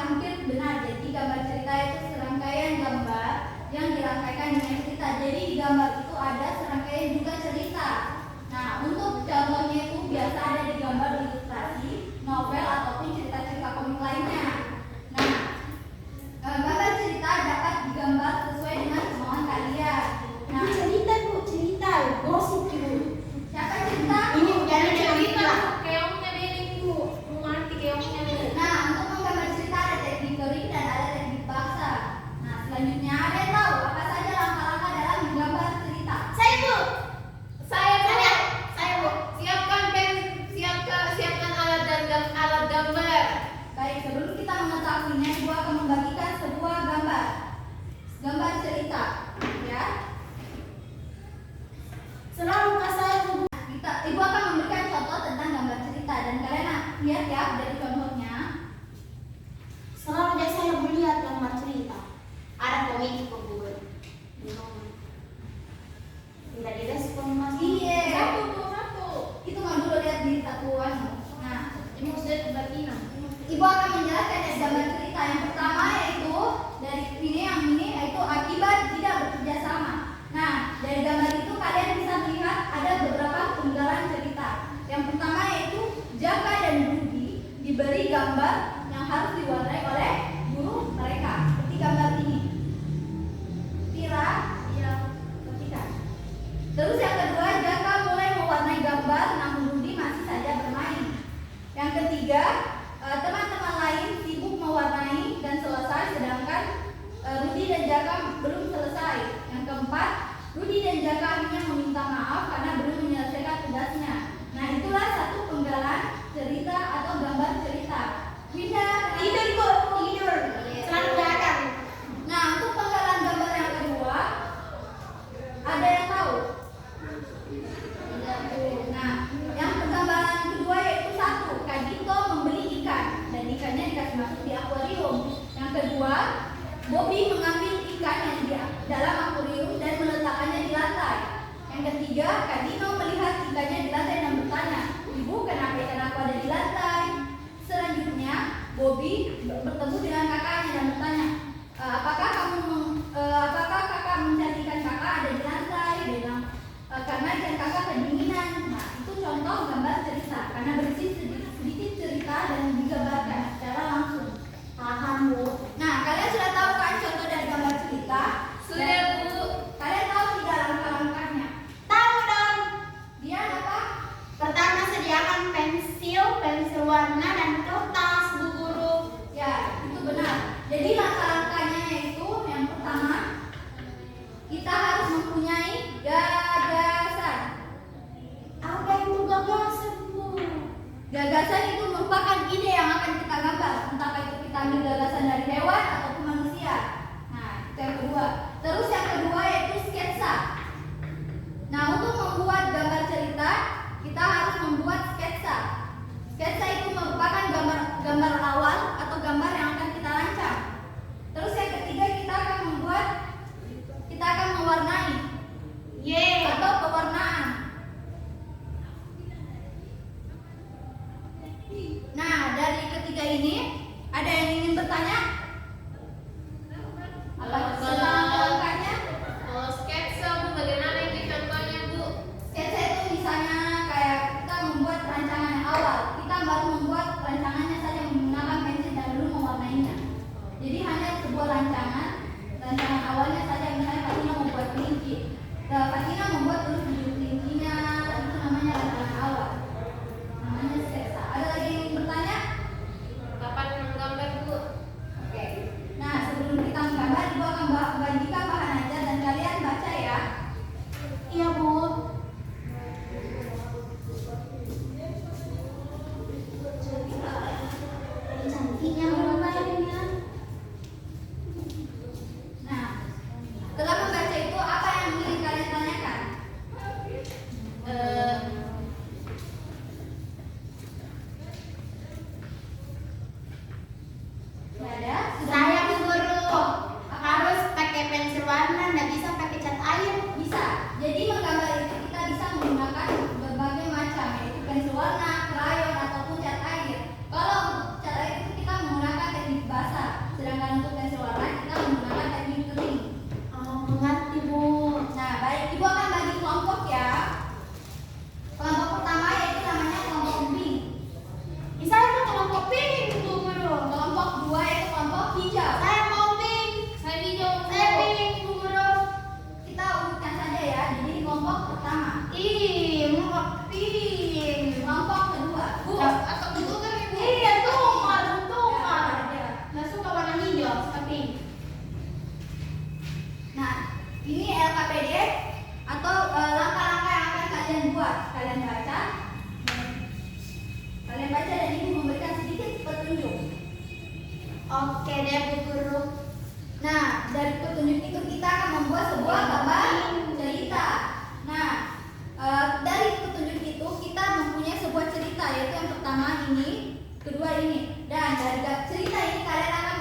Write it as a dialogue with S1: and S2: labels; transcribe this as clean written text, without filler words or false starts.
S1: hampir benar. Jadi gambar cerita itu serangkaian gambar yang dirangkaikan dengan cerita. Jadi di gambar itu ada serangkaian juga cerita. Nah, untuk contohnya itu biasa ada di gambar ilustrasi, novel ataupun cerita-cerita komik lainnya. Nah, gambar cerita dapat digambar sesuai dengan kemauan kalian. Nah,
S2: cerita Bu, cerita gosip Bu.
S1: siapa cerita?
S2: Ini bukan cerita.
S3: Keongnya beda Bu. Mengerti keongnya beda.
S1: Nah, untuk menggambar cerita ada teknik kering dan ada teknik baksa. Nah, selanjutnya ada yang tahu apa saja langkah-langkah dalam menggambar cerita?
S2: Saya Bu.
S3: Saya Bu. Siapkan alat gambar.
S1: Baik, sebelum kita mengetahuinya, Ibu akan membagikan sebuah gambar cerita, ya.
S2: Selalu saya Bu.
S1: Ibu akan memberikan contoh tentang gambar cerita dan kalian lihat ya dari contohnya.
S2: Selalu saya melihat gambar cerita. Ada komik Bu. Tidak direspon Mas.
S1: Iya.
S3: Satu.
S1: Itu mah dulu lihat di satuan. Nah,
S3: Ini sudah kebagian.
S1: Ibu akan menjelaskan dari gambar cerita. Yang pertama yaitu dari yang ini yaitu akibat tidak bekerja sama. Nah, dari gambar itu kalian bisa melihat ada beberapa penggalan cerita. Yang pertama yaitu Jaka dan Budi diberi gambar yang harus diwarnai oleh guru mereka. Seperti gambar ini. Tira, ya, ketika. Terus yang kedua, Jaka mulai mewarnai gambar namun Budi masih saja bermain. Yang ketiga, teman-teman lain sibuk mewarnai dan selesai sedangkan Rudi dan Jaka belum selesai. Yang keempat, Rudi dan Jaka akhirnya meminta maaf karena belum menyelesaikan tugasnya. Nah, itulah satu penggalan cerita atau gambar cerita.
S2: Tidur Bu, tidur. Selalu datang.
S1: Nah, untuk penggalan gambar yang kedua, ada yang tahu? Nah, yang penggambaran kedua yaitu satu, Kak Dito membeli ikan dan ikannya dikasih masuk di akuarium. Yang kedua, Bobby mengambil ikan yang di dalam akuarium dan meletakkannya di lantai. Yang ketiga, Kak Dino melihat ikannya di lantai dan bertanya, "Ibu, kenapa ikan aku ada di lantai?" Selanjutnya, Bobby bertemu dengan kakaknya dan bertanya, apakah kakak mencari ikan kakak ada di lantai? Dia bilang, karena ikan kakak kedinginan. Nah, itu contoh gambar cerita karena berisi sedikit cerita dan digambarkan secara langsung.
S2: Paham Bu.
S1: Nah, kalian sudah tahu kan contoh dari gambar cerita?
S3: Sudah Bu.
S1: Kalian tahu tidak langkah-langkahnya?
S2: Tahu dong.
S1: Dia apa?
S2: Pertama sediakan pensil warna dan kertas Bu Guru.
S1: Ya, itu benar. Jadi langkah-langkahnya yaitu yang pertama, kita harus mempunyai gagasan.
S2: Apa itu gagasan Bu?
S1: Gagasan itu merupakan ide yang akan kita gambar, entah itu kita ambil gagasan dari hewan ataupun manusia. Nah, itu yang kedua. Terus yang kedua yaitu sketsa. Nah, untuk membuat gambar cerita, kita harus membuat sketsa. Sketsa itu merupakan gambar awal atau gambar yang akan kita rancang. Terus yang ketiga kita akan mewarnai atau pewarnaan. Nah, dari ketiga ini ada yang ingin bertanya? Apa langkah-langkahnya?
S3: Sketsa Bu, bagaimana ini contohnya Bu?
S1: Sketsa itu misalnya kayak kita membuat rancangan awal. Kita baru membuat rancangannya saja menggunakan pensil dan belum mewarnainya. Jadi hanya sebuah rancangan awalnya saja. Misalnya Fatina membuat kelinci. Fatina membuat terus kelincinya, itu namanya rancangan awal. Namanya sketsa. Ada lagi yang ingin bertanya?
S3: Kapan menggambar Bu?
S1: Oke. Nah, sebelum kita menggambar, Ibu akan bagikan bahan ajar dan kalian baca ya.
S2: Iya Bu. Cantiknya gambarnya.
S1: Nah, setelah membaca itu apa yang ingin kalian tanyakan?
S2: Oke deh Bu Guru.
S1: Nah, dari petunjuk itu kita akan membuat sebuah gambar cerita. Nah, dari petunjuk itu kita mempunyai sebuah cerita, yaitu yang pertama ini, kedua ini. Dan dari cerita ini kalian akan